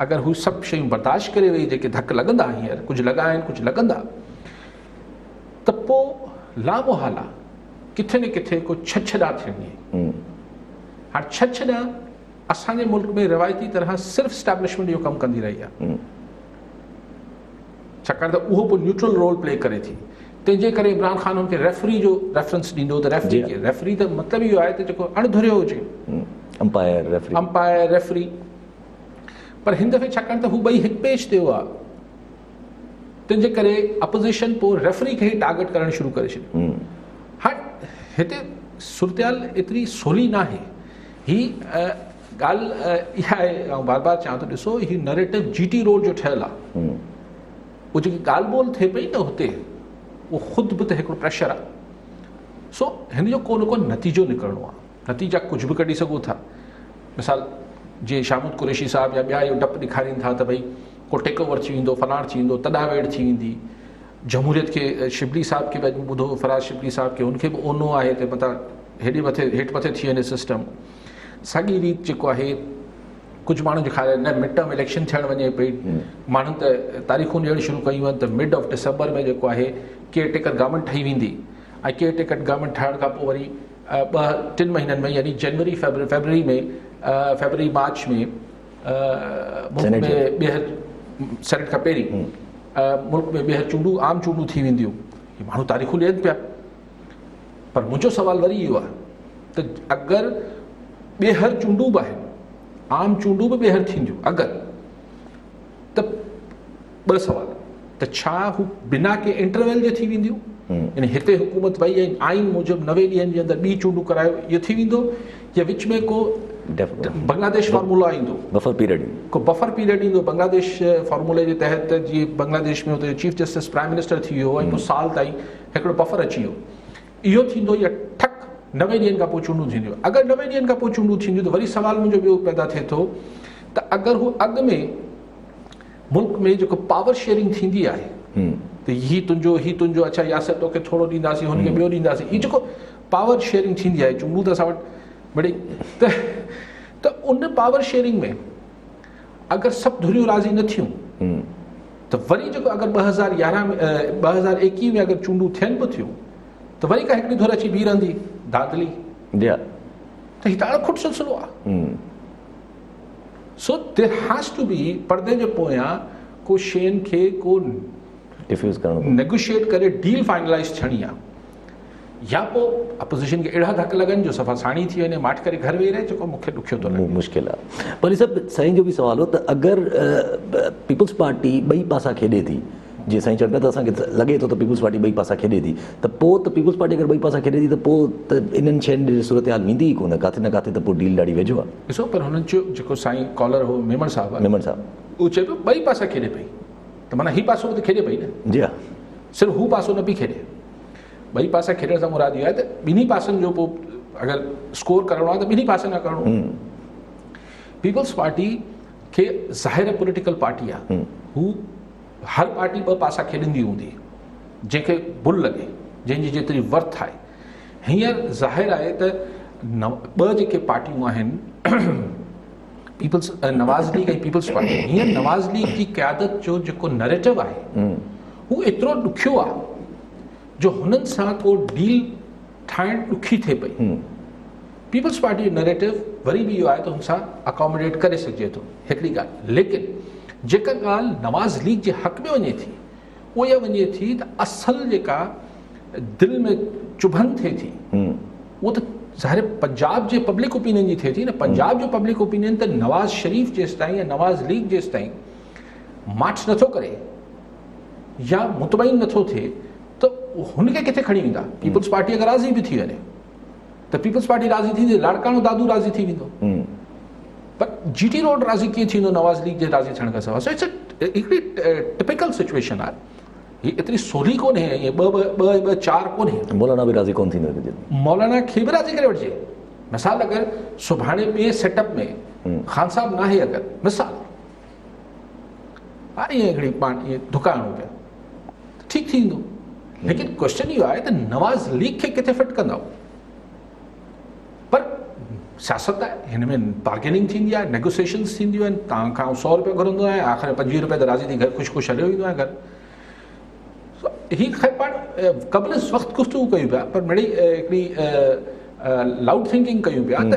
अगरि हू सभु शयूं बर्दाश्त करे वई जेके धक लॻंदा, हींअर कुझु लॻा आहिनि कुझु लॻंदा, त पोइ लामोहाला किथे न किथे को छछड़ा थियणी। हाणे छछड़ा असांजे मुल्क में रिवायती तरह सिर्फ़ु स्टैब्लिशमेंट इहो कमु कंदी रही आहे, छाकाणि त उहो पोइ न्यूट्रल रोल प्ले करे थी। तंहिंजे करे इमरान ख़ान हुनखे रेफरी जो रेफरेंस ॾींदो त रेफरी त मतिलबु इहो आहे त जेको अणधुरियो हुजे, अंपायर रेफरी। पर हिन दफ़े छाकाणि त हू ॿई हिकु पेज ते हुआ, तंहिंजे करे अपोज़िशन पोइ रेफरी खे ई टारगेट करणु शुरू करे छॾियो। हाणे हिते सूरतयाल एतिरी सवली न आहे। ही ॻाल्हि इहा आहे, ऐं बार बार चवां थो, ॾिसो ही नरेटिव GT रोड जो ठहियलु आहे, उहो जेकी ॻाल्हि ॿोल थिए पई न हुते, उहो ख़ुदि बि त हिकिड़ो प्रेशर आहे। सो हिन जो को न को नतीजो निकिरणो आहे। नतीजा कुझु बि कढी सघो था। मिसाल जीअं शामुद कुरैशी साहब या ॿिया इहो डपु ॾेखारीनि था त भई को टेक ओवर थी वेंदो, फलाण थी वेंदो, तॾावेड़ थी वेंदी। जमहूरियत खे शिबली साहिब खे बि ॿुधो, फराज़ शिबली साहिब खे, उनखे बि ओनो आहे त मथां हेॾे मथे हेठि मथे थी वञे सिस्टम। साॻी रीति जेको आहे कुझु माण्हू जे ख़्याल न मिड टर्म इलेक्शन थियणु वञे पई, माण्हुनि त तारीख़ूं ॾियणु शुरू कयूं आहिनि त मिड ऑफ डिसंबर में जेको आहे केयर टेकर गवर्नमेंट ठही वेंदी, ऐं केयर टेकर गवर्नमेंट ठहण खां पोइ वरी 2-3 महीननि में यानी जनवरी फरवरी मार्च में मुल्क में ॿीहर सेनेट खां पहिरीं मुल्क में ॿीहर चूंडूं, आम चूंडूं थी वेंदियूं। ही माण्हू तारीख़ूं ॾियनि पिया। पर मुंहिंजो सुवालु वरी इहो आहे त अगरि ॿीहर चूंडूं बि आहिनि, आम चूंडूं बि ॿीहर थींदियूं अगरि, त 2 सवाल त छा हू बिना के इंटरवल जे थी वेंदियूं? यानी हिते हुकूमत वई ऐं आइन मूजिबि 90 ॾींहंनि जे अंदरि ॿी चूंडूं करायो, इहो थी वेंदो, या विच में को बांग्लादेश फार्मूला ईंदो, बफर पीरियड, को बफर पीरियड ईंदो बांग्लादेश फार्मूले जे तहत? जीअं बांग्लादेश में हुते चीफ जस्टिस प्राइम मिनिस्टर थी वियो ऐं पोइ साल ताईं हिकिड़ो बफर अची वियो, इहो थींदो या ठक 90 ॾींहंनि खां पोइ चूंडूं थींदियूं? अगरि 90 ॾींहंनि खां पोइ चूंडूं थींदियूं त वरी सुवाल मुंहिंजो ॿियो पैदा थिए थो त अगरि हू अॻु में मुल्क में जेको पावर शेयरिंग थींदी आहे त हीउ तुंहिंजो, अच्छा यासर तोखे थोरो ॾींदासीं, हुनखे ॿियो ॾींदासीं, हीअ जेको पावर शेयरिंग थींदी आहे, चूंडूं त असां वटि मिड़ई त उन पावर शेयरिंग में अगरि सभु धुरियूं राज़ी न थियूं त वरी जेको अगरि 2021 में अगरि चूंडूं थियनि बि थियूं त वरी का हिकिड़ी धुर अची बीह रहंदी धांधली, त हीउ त अणखुट सिलसिलो आहे। So there has to be पर्दे जे पोयां को शयुनि खे को डिफ्यूज़ करणो, नेगोशिएट करे डील फाइनलाइज़ थियणी आहे, या पोइ अपोज़िशन खे अहिड़ा धक लॻनि जो सफ़ा साणी थी वञे, माठ करे घर वेही रहे, जेको मूंखे ॾुखियो थो लॻे। मुश्किल आहे। पर सभु साईं जो बि सुवालु हो त अगरि पीपल्स पार्टी ॿई पासा खेॾे थी, जीअं साईं चवनि पिया त असांखे लॻे थो त पीपल्स पार्टी ॿई पासा खेॾे थी, त पोइ त पीपल्स पार्टी अगरि ॿई पासा खेॾे थी त पोइ त इन्हनि शयुनि जी सूरत हाल वेंदी ई कोन, किथे न किथे त पोइ डील ॾाढी वेझो आहे। ॾिसो, पर हुननि जो जेको साईं कॉलर हो मेमण साहब, उहो चए पियो ॿई पासा खेॾे पई, त माना हीउ पासो बि त खेॾे पई न। जी हा, सिर्फ़ु हू पासो न पई खेॾे, ॿई पासा खेॾण सां मुराद इहो आहे त ॿिन्ही पासनि जो पोइ अगरि स्कोर करिणो आहे त ॿिन्ही पासनि खां करिणो। पीपल्स पार्टी खे ज़ाहिर पॉलिटिकल पार्टी आहे, हू हर पार्टी 2 पासा खेॾंदी हूंदी, जंहिंखे भुल लॻे, जंहिंजी जेतिरी वर्थ आहे। हींअर ज़ाहिर आहे त 2 जेके पार्टियूं आहिनि, पीपल्स नवाज़ लीग ऐं पीपल्स पार्टी, हींअर नवाज़ लीग जी क़यादत जो जेको नैरेटिव आहे हू एतिरो ॾुखियो आहे जो हुननि सां को डील ठाहिणु ॾुखी थिए पई। पीपल्स पार्टी जो नैरेटिव वरी बि इहो आहे त हुन सां अकोमोडेट करे सघिजे थो, हिकिड़ी ॻाल्हि। लेकिन जेका ॻाल्हि नवाज़ लीग जे हक़ में वञे थी, उहा इहा वञे थी त असल जेका दिलि में चुभन थिए थी, उहो त ज़ाहिर पंजाब जे पब्लिक ओपिनियन जी थिए थी न। पंजाब जो पब्लिक ओपिनियन त नवाज़ शरीफ़ जेसि ताईं या नवाज़ लीग जेसि ताईं मार्च नथो करे या मुतमइन नथो थिए त हुनखे किथे खणी वेंदा। पीपल्स पार्टी अगरि राज़ी बि थी वञे त पीपल्स पार्टी राज़ी थींदी, लाड़काणो दादू राज़ी थी वेंदो, पर GT रोड राज़ी कीअं थींदो नवाज़ लीग जे राज़ी थियण खां सवाइ? सो इट्स हिकिड़ी टिपिकल सिचुएशन आहे, हीअ एतिरी सवली कोन्हे, ईअं 2-4 कोन्हे। मौलाना बि राज़ी कोन थींदो, मौलाना खे बि राज़ी करे वठिजे। मिसाल अगरि सुभाणे ॿिए सेटअप में ख़ान साहब न आहे, अगरि मिसाल आहे ईअं हिकिड़ी पाण ईअं दुकान पिया, ठीकु थींदो। लेकिन क्वेश्चन इहो आहे त नवाज़ लीग खे किथे फिट कंदव? पर सियासत आहे, हिन में बार्गेनिंग थींदी आहे, नेगोसिएशन्स थींदियूं आहिनि। तव्हां खां 100 रुपया घुरंदो आहे, आख़िर 25 रुपया त राज़ी थी घर ख़ुशि ख़ुशि हलियो ईंदो आहे घर। हीअ ख़ैर पाण क़बल इस वक़्तु गुफ़्तगू कयूं पिया, पर मिड़ी हिकिड़ी लाउड थिंकिंग कयूं पिया त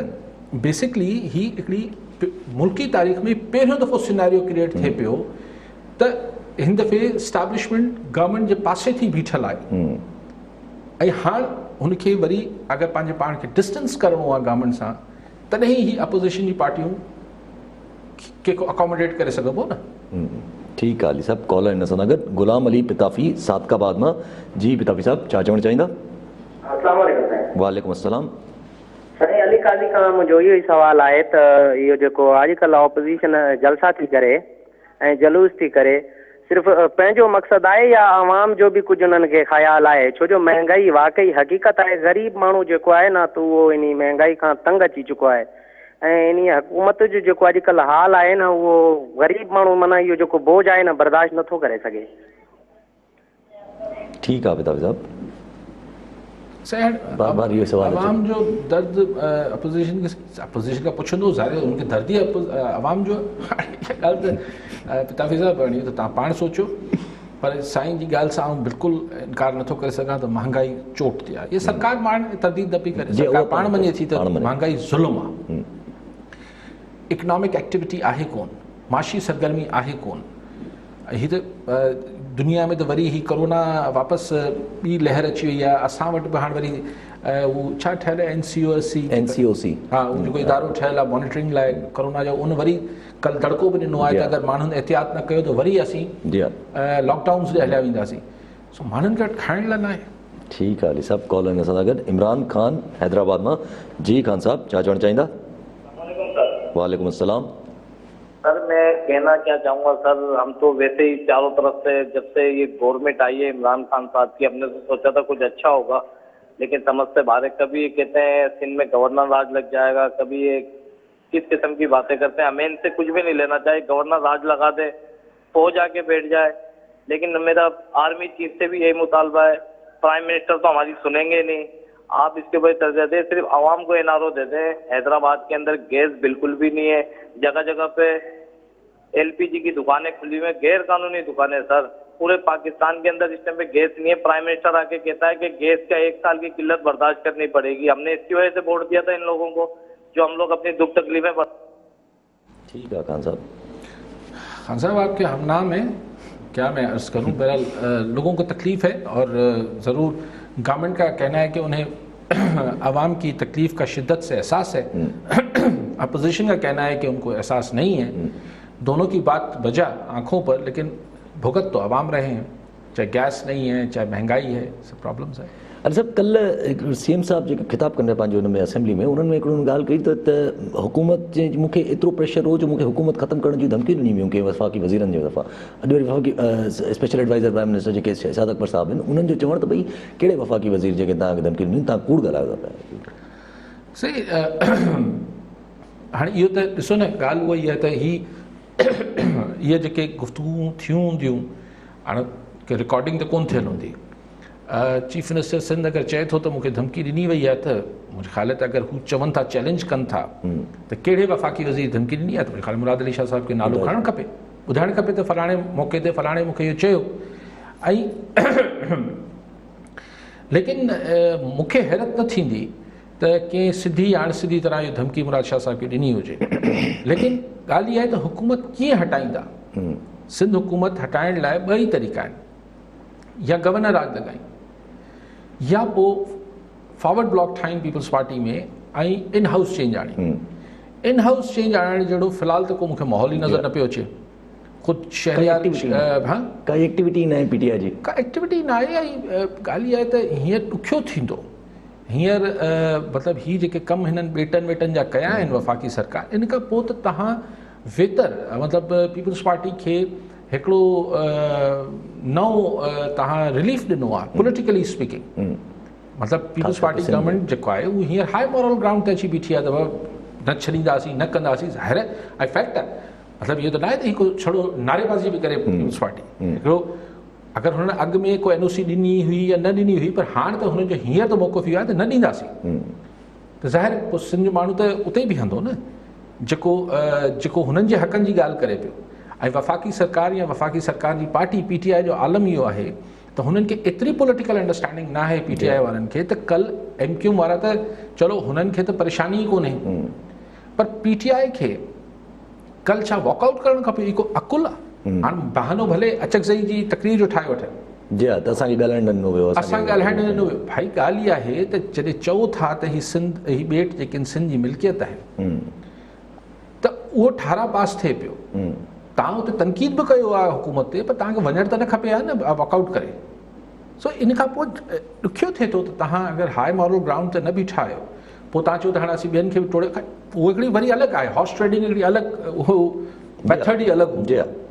बेसिकली हीअ हिकिड़ी मुल्की तारीख़ में पहिरियों दफ़ो सिनेरियो क्रिएट थिए पियो त हिन दफ़े इस्टेब्लिशमेंट गवर्नमेंट जे पासे थी बीठल आहे, ऐं हाणे हुनखे वरी अगरि पंहिंजे पाण खे डिस्टेंस करिणो आहे गवर्नमेंट सां, तॾहिं ही अपोज़िशन जी पार्टियूं के को अकोमोडेट करे सघिबो न। ठीकु आहे, सभु कॉल आहिनि असां सां गॾु। गुलाम अली पिताफ़ी सादकाबाद मां। जी पिताफ़ी साहब, छा चवणु चाहींदा? अस्सलाम वालेकुम साईं। वालेकुम अस्सलाम। साईं अली काज़ी खां मुंहिंजो इहो ई सुवाल आहे त इहो जेको अॼुकल्ह ऑपोज़िशन जलसा थी करे ऐं जलूस थी करे, सिर्फ़ु पंहिंजो मक़सदु आहे या आवाम जो बि कुझु उन्हनि खे ख़्यालु आहे? छो जो महांगाई वाक़ई हक़ीक़त आहे, ग़रीब माण्हू जेको आहे न त उहो इन महांगाई खां तंग अची चुको आहे ऐं इन हुकूमत जो जेको अॼुकल्ह हाल आहे न उहो ग़रीब माण्हू माना इहो जेको बोझ आहे न बर्दाश्त नथो करे सघे। ठीकु आहे बेताब साहब, बार बार इहो सवाल अवाम जो दर्द अपोजिशन का पुछंदो ज़ाहिर उनखे दर्दी अवाम जो ॻाल्हि त पिताफ़ी साहब इहो त तव्हां पाण सोचो, पर साईं जी ॻाल्हि सां आउं बिल्कुलु इनकार नथो करे सघां त महांगाई चोट ते आहे। इहा सरकार माण्हू तरदीद न पई करे, सरकार पाण मञे थी त महांगाई ज़ुल्म आहे, इकनॉमिक एक्टिविटी आहे कोन, माशी सरगर्मी आहे कोन। हीअ त दुनिया में त वरी ही कोरोना वापसि ॿी लहर अची वई आहे। असां वटि बि हाणे वरी उहो छा ठहियल आहे NCOC, हा उहो जेको इदारो ठहियल आहे मॉनिटरिंग लाइ कोरोना जो, उन वरी कल्ह दड़को बि ॾिनो आहे त अगरि माण्हुनि एहतियात न कयो त वरी असीं लॉकडाउन ते हलिया वेंदासीं। सो माण्हुनि खे खाइण लाइ न आहे। ठीकु आहे, सभु कॉल आहिनि असां सां गॾु। इमरान ख़ान हैदराबाद मां। जी ख़ान साहब, छा चवणु चाहींदा? वालेकुम अस्सलाम। सर मैं कहना क्या चाहूँगा सर, हम तो वैसे ही चारों तरफ से जब से ये गवर्नमेंट आई है इमरान खान साहब की, हमने तो सोचा था कुछ अच्छा होगा, लेकिन समझ से बाहर है। कभी ये कहते हैं सिंध में गवर्नर राज लग जाएगा, कभी ये किस किस्म की बातें करते हैं। हमें इनसे कुछ भी नहीं लेना चाहिए, गवर्नर राज लगा दे, फौज आके बैठ जाए। लेकिन मेरा आर्मी चीफ से भी यही मुतालबा है, प्राइम मिनिस्टर तो हमारी सुनेंगे नहीं, आप इसके ऊपर तर्जा दें, सिर्फ आवाम को एनआरओ दे दें। हैदराबाद के अंदर गैस बिल्कुल भी नहीं है, जगह जगह पे LPG की दुकानें खुली हुई हैं, गैर कानूनी दुकानें सर। पूरे पाकिस्तान के अंदर इस टाइम पे गैस नहीं है। प्राइम मिनिस्टर आके कहता है कि गैस का 1 साल की किल्लत बर्दाश्त करनी पड़ेगी। हमने इसकी वजह से वोट दिया था इन लोगों को, जो हम लोग अपनी दुख तकलीफें। ठीक है खान साहब। खान साहब आपके हमनाम है, क्या मैं अर्ज़ करूँ, बहरहाल लोगों को तकलीफ़ है और ज़रूर गवर्नमेंट का कहना है कि उन्हें आवाम की तकलीफ़ का शिद्दत से एहसास है। अपोजिशन का कहना है कि उनको एहसास नहीं है। दोनों की बात बजा आँखों पर, लेकिन भुगत तो आवाम रहे हैं, चाहे गैस नहीं है, चाहे महंगाई है, सब प्रॉब्लम्स है। अरे साहब, कल्ह CM साहब जेके ख़िताब कंदे पंहिंजो हुन में असेंबली में, उन्हनि में हिकिड़ो ॻाल्हि कई त हुकूमत जे मूंखे एतिरो प्रेशर हो जो मूंखे हुकूमत ख़तमु करण जी धमकी ॾिनी हुयूं कंहिं वफ़ाक़ी वज़ीरनि जो दफ़ा। अॼु वरी वफ़ाक़ी स्पेशल एडवाइज़र प्राइम मिनिस्टर जेके शाहिद अकबर साहब आहिनि, उन्हनि जो चवणु त भई कहिड़े वफ़ाक़ी वज़ीर जेके तव्हांखे धमकी ॾिनी, तव्हां कूड़ ॻाल्हायो था पिया। सही, हाणे इहो त ॾिसो न, ॻाल्हि उहा ई आहे त इहे जेके गुफ़्तगू थियूं हूंदियूं, हाणे की रिकॉर्डिंग त कोन थियल हूंदी। चीफ मिनिस्टर सिंध अगरि चए थो त मूंखे धमकी ॾिनी वई आहे, त मुंहिंजे ख़्याल त अगरि हू चवनि था, चैलेंज कनि था, त कहिड़े वफ़ाक़ी वज़ीर धमकी ॾिनी आहे, त मुंहिंजे ख़्याल मुराद अली शाह साहिब खे नालो खणणु खपे, ॿुधाइणु खपे त फलाणे मौक़े ते फलाणे मूंखे इहो चयो। ऐं लेकिन मूंखे हैरत न थींदी त कंहिं सिधी या अणसिधी तरह इहो धमकी मुराद शाह साहिब खे ॾिनी हुजे। लेकिन ॻाल्हि इहा आहे त हुकूमत कीअं हटाईंदा। सिंध हुकूमत हटाइण लाइ 2 ई तरीक़ा आहिनि, या गवर्नर राज लॻाई, या पोइ फॉरवर्ड ब्लॉक ठाहिनि पीपल्स पार्टी में ऐं इन हाउस चेंज आणे। इन हाउस चेंज आणण जहिड़ो फ़िलहाल त को मूंखे माहौल ई नज़र न पियो अचे। ख़ुदि शहरियार काई एक्टिविटी न आहे PTI जी, का एक्टिविटी न आहे। ऐं ॻाल्हि इहा आहे त हींअर ॾुखियो थींदो, हींअर मतिलबु हीअ जेके कम हिननि बेटनि वेटनि जा कया आहिनि वफ़ाक़ी सरकार, इन खां पोइ त तव्हां वेतर मतिलबु पीपल्स पार्टी खे हिकिड़ो नओं तव्हां रिलीफ ॾिनो आहे, पॉलिटिकली स्पीकिंग। मतिलबु पीपल्स पार्टी गवर्नमेंट जेको आहे उहो हींअर हाई मॉरल ग्राउंड ते अची बीठी आहे, त न छॾींदासीं, न कंदासीं। ज़ाहिर ऐं फैक्ट आहे, मतिलबु इहो त न आहे त हिकु छड़ो नारेबाज़ी बि करे पीपल्स पार्टी। हिकिड़ो अगरि हुननि अॻु में को NOC ॾिनी हुई या न ॾिनी हुई, पर हाणे त हुननि जो हींअर त मौक़ो थियो आहे त न ॾींदासीं, त ज़ाहिर पोइ सिंध जो माण्हू त उते ई बीहंदो न, जेको हुननि जे हक़नि जी ॻाल्हि करे पियो। ऐं वफ़ाक़ी सरकार या वफ़ाक़ी सरकार जी पार्टी PTI जो आलम इहो आहे त हुननि खे एतिरी पॉलिटिकल अंडरस्टैंडिंग न आहे PTI वारनि खे, त कल्ह MQ वारा त चलो हुननि खे त परेशानी ई कोन्हे, पर PTI खे कल्ह छा वॉकआउट करणु खपे। इहो अकुल आहे। हाणे बहानो भले अचकज़ई जी तकरीर जो ठाहे वठनि, जी हा, त असांखे ॻाल्हाइण न ॾिनो वियो, असांखे ॻाल्हाइण न ॾिनो वियो। भाई ॻाल्हि इहा आहे त जॾहिं चओ था त हीअ सिंध, हीअ ॿेट जेके सिंध जी मिल्कियत आहे, त उहो 18 पास थिए पियो। तव्हां उते तनक़ीद बि कयो आहे हुकूमत ते, पर तव्हांखे वञणु त न खपे आहे न वॉकआउट करे। सो इन खां पोइ ॾुखियो थिए थो त तव्हां अगरि हाई मॉरल ग्राउंड ते न बीठा आहियो, पोइ तव्हां चओ त हाणे असीं ॿियनि खे बि टोड़े, उहो हिकिड़ी वरी अलॻि आहे, हॉर्स ट्रेडिंग हिकिड़ी अलॻि, उहो मेथड ई अलॻि हूंदी आहे।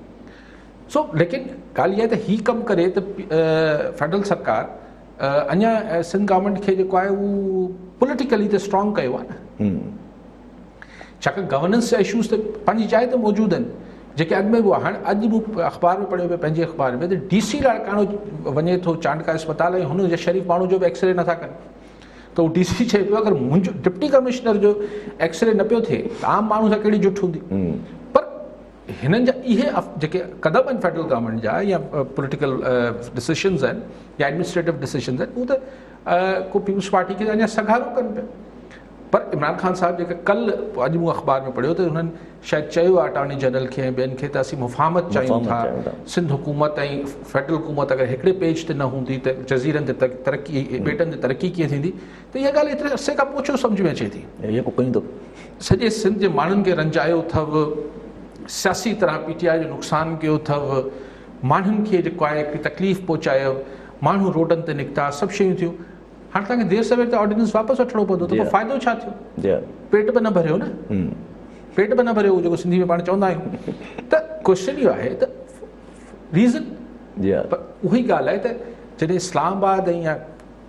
सो लेकिन ॻाल्हि इहा आहे त हीअ कमु करे त फेडरल सरकार अञा सिंध गवर्नमेंट खे जेको आहे उहो पॉलिटिकली त स्ट्रॉन्ग कयो आहे न। छाकाणि गवर्नेंस जा इशूज़ त पंहिंजी जाइ ते मौजूदु आहिनि, जेके अॻु में बि हुआ। हाणे अॼु मूं अख़बार में पढ़ियो पियो, पंहिंजे अख़बार में, त DC लाड़काणो वञे थो चांडका अस्पताल ऐं हुन शरीफ़ माण्हू जो बि एक्सरे नथा कनि, त उहो DC चए पियो अगरि मुंहिंजो डिप्टी कमिश्नर जो एक्सरे न पियो थिए त आम माण्हू सां कहिड़ी जुठ हूंदी। पर हिननि जा इहे जेके क़दम आहिनि फेडरल गवर्नमेंट जा या पॉलिटिकल डिसीशंस आहिनि या एडमिनिस्ट्रेटिव डिसीशंस आहिनि, उहो त को पीपुल्स पार्टी खे अञा सघारो कनि पिया। पर इमरान ख़ान साहब जेके कल्ह अॼु मूं अख़बार में पढ़ियो त हुननि शायदि चयो आहे अटॉर्नी जनरल खे ऐं ॿियनि खे त असीं मुफ़ाहमत चाहियूं था। सिंध हुकूमत ऐं फेडरल हुकूमत अगरि हिकिड़े पेज ते न हूंदी त जज़ीरनि ते तरक़ी, ॿेटनि ते तरक़ी कीअं थींदी, त इहा ॻाल्हि एतिरे अरसे खां पोइ छो सम्झ में अचे थी। सॼे सिंध जे माण्हुनि खे रंजायो अथव, सियासी तरह PTI जो नुक़सानु कयो अथव, माण्हुनि खे जेको आहे हिकिड़ी तकलीफ़ पहुचायो, माण्हू रोडनि ते निकिता, सभु शयूं थियूं। हाणे तव्हांखे देरि सवेर ते ऑर्डिनेंस वापसि वठिणो पवंदो, त पोइ फ़ाइदो छा थियो? पेट बि न भरियो न, पेट बि न भरियो, जेको सिंधी में पाण चवंदा आहियूं। त क्वेश्चन इहो आहे त रीज़न, पर उहा ई ॻाल्हि आहे त जॾहिं इस्लामाबाद ऐं या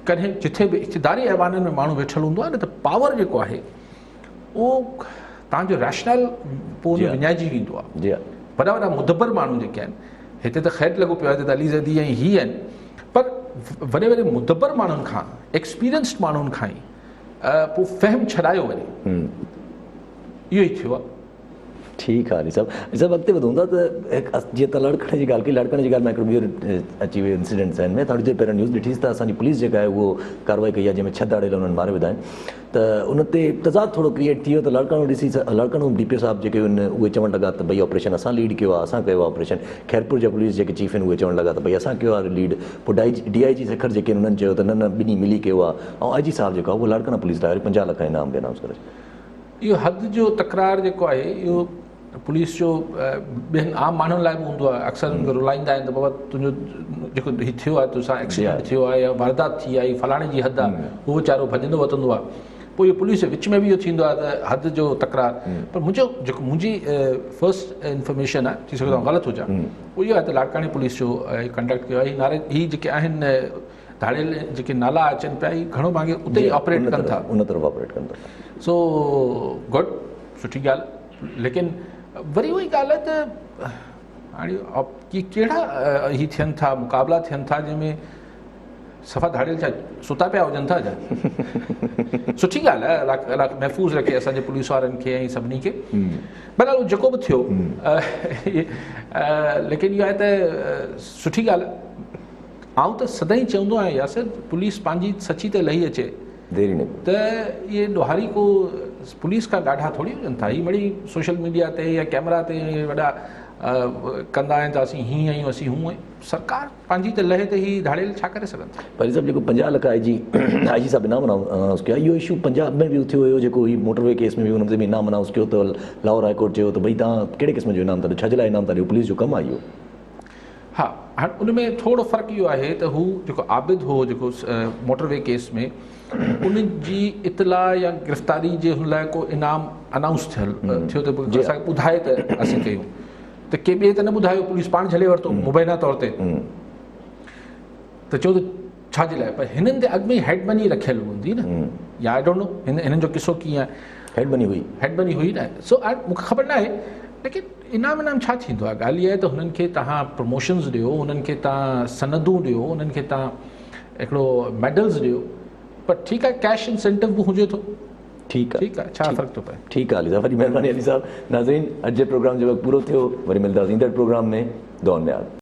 कॾहिं जिथे बि इक़्तिदारी ऐवाननि में माण्हू वेठल हूंदो आहे न, त पावर जेको आहे उहो तव्हांजो रैशनल पोइ उन विञाइजी वेंदो आहे। वॾा वॾा मुदबर माण्हू जेके आहिनि, हिते त ख़ैर लॻो पियो आहे त अली ज़ैदी ऐं हीअ आहिनि, पर वॾे वॾे मुदबर माण्हुनि खां, एक्सपीरियंस्ड माण्हुनि खां ई पोइ फ़हम छॾायो वञे, इहो ई थियो आहे। ठीकु आहे अली साहब अॻिते वधूं था त जीअं त लड़कण जी ॻाल्हि कई, लड़कण जी ॻाल्हि में हिकिड़ो ॿियो अची वियो इंसिडेंट्स आहिनि में थोरी देरि पहिरियों न्यूज़ ॾिठीसीं त असांजी पुलिस जेका आहे उहो कार्रवाई कई आहे जंहिंमें 6 दाड़ेल हुननि मारे विधा आहिनि। त उन ते तज़ाद थोरो क्रिएट थी वियो त लड़कणो ॾिसी लड़कणो DPO साहब जेके आहिनि उहे चवणु लॻा त भई ऑपरेशन असां लीड कयो आहे, असां कयो आहे ऑपरेशन। खैरपुर जा पुलिस जेके चीफ आहिनि उहे चवणु लॻा त भई असां कयो आहे लीड। पोइ DIG शेखर जेके आहिनि उन्हनि चयो त न ॿिन्ही मिली कयो आहे, ऐं IG साहब जेको आहे उहो लड़कण पुलिस लाइ 50 लाख इनाम बि अनाउंस करे। इहो हद जो तकरार जेको आहे इहो पुलिस जो ॿियनि आम माण्हुनि लाइ बि हूंदो आहे। अक्सर हुनखे रुलाईंदा आहिनि त बाबा तुंहिंजो जेको हीउ थियो आहे, तोसां एक्सीडेंट थियो आहे या वारदात थी आहे, फलाणे जी हद आहे, उहो वीचारो भॼंदो वधंदो आहे। पोइ इहो पुलिस जे विच में बि इहो थींदो आहे त हद जो तकरार। पर मुंहिंजी फर्स्ट इंफॉर्मेशन आहे, थी सघे थो ग़लति हुजां, उहो इहो आहे त लाड़कानी पुलिस जो कंडक्ट कयो आहे। हीअ जेके आहिनि धाड़ियल जेके नाला अचनि पिया, हीअ घणो भाङे उते ई ऑपरेट कनि था, उन तरफ़ ऑपरेट कनि था। सो गुड, सुठी ॻाल्हि। लेकिन वरी उहा ई ॻाल्हि आहे त हाणे कहिड़ा हीअ थियनि था, मुक़ाबला थियनि था जंहिंमें सफ़ा धाड़ियल छा सुता पिया हुजनि था छा? सुठी ॻाल्हि आहे, अलाह महफ़ूज़ रखे असांजे पुलिस वारनि खे ऐं सभिनी खे। बहरहाल जेको बि थियो, लेकिन इहो आहे त सुठी ॻाल्हि आहे। आउं त सदाईं चवंदो आहियां यासिर, पुलिस पंहिंजी सची ते लही अचे त इहे ॾोहारी को पुलिस खां ॾाढा थोरी हुजनि था। हीअ वरी सोशल मीडिया ते या कैमरा ते वॾा कंदा आहिनि त असीं हीअं आहियूं, असीं हूअं आहियूं। सरकार पंहिंजी त लहे ते ही धाड़ियल छा करे सघनि था? पर सभु जेको 50 लाख IG साहब इनाम अनाउंस कयो, इहो इशू पंजाब में बि थियो हुयो, जेको ही मोटरवे केस में बि हुन ते बि इनाम अनाउंस कयो त लाहौर हाई कोर्ट चयो त भई तव्हां कहिड़े क़िस्म जो इनाम था ॾियो, छा जे लाइ इनाम था ॾियो, पुलिस जो कमु आहे इहो। हा, हाणे उन में थोरो फ़र्क़ु इहो आहे त हू जेको आबिद हो जेको मोटरवे केस में, उन जी इतला या गिरफ़्तारी जे हुन लाइ को इनाम अनाउंस थियो त असांखे ॿुधाए त असीं कयूं, त के ॿिए त न ॿुधायो, पुलिस पाण झले वरितो मुबैना तौर ते, त चयो त छा जे लाइ। पर हिननि ते अॻु में हेड मनी रखियल हूंदी न, या आई डोंट नो हिननि जो किसो कीअं आहे। हेड मनी हुई न, सो मूंखे ख़बर न आहे। लेकिन इनाम छा थींदो आहे? ॻाल्हि इहा आहे त हुननि खे तव्हां प्रमोशन्स ॾियो, उन्हनि खे तव्हां सनदूं ॾियो, उन्हनि खे तव्हां हिकिड़ो मेडल्स ॾियो, पर ठीकु आहे कैश इंसेंटिव बि हुजे थो। ठीकु आहे, छा फ़र्क़ु थो पए? ठीकु आहे अली साहब, वॾी महिरबानी अली साहब। नाज़रीन, अॼु जे प्रोग्राम जो वक़्तु पूरो थियो, वरी मिलंदासीं ईंदड़ प्रोग्राम में। दुआ में यादि।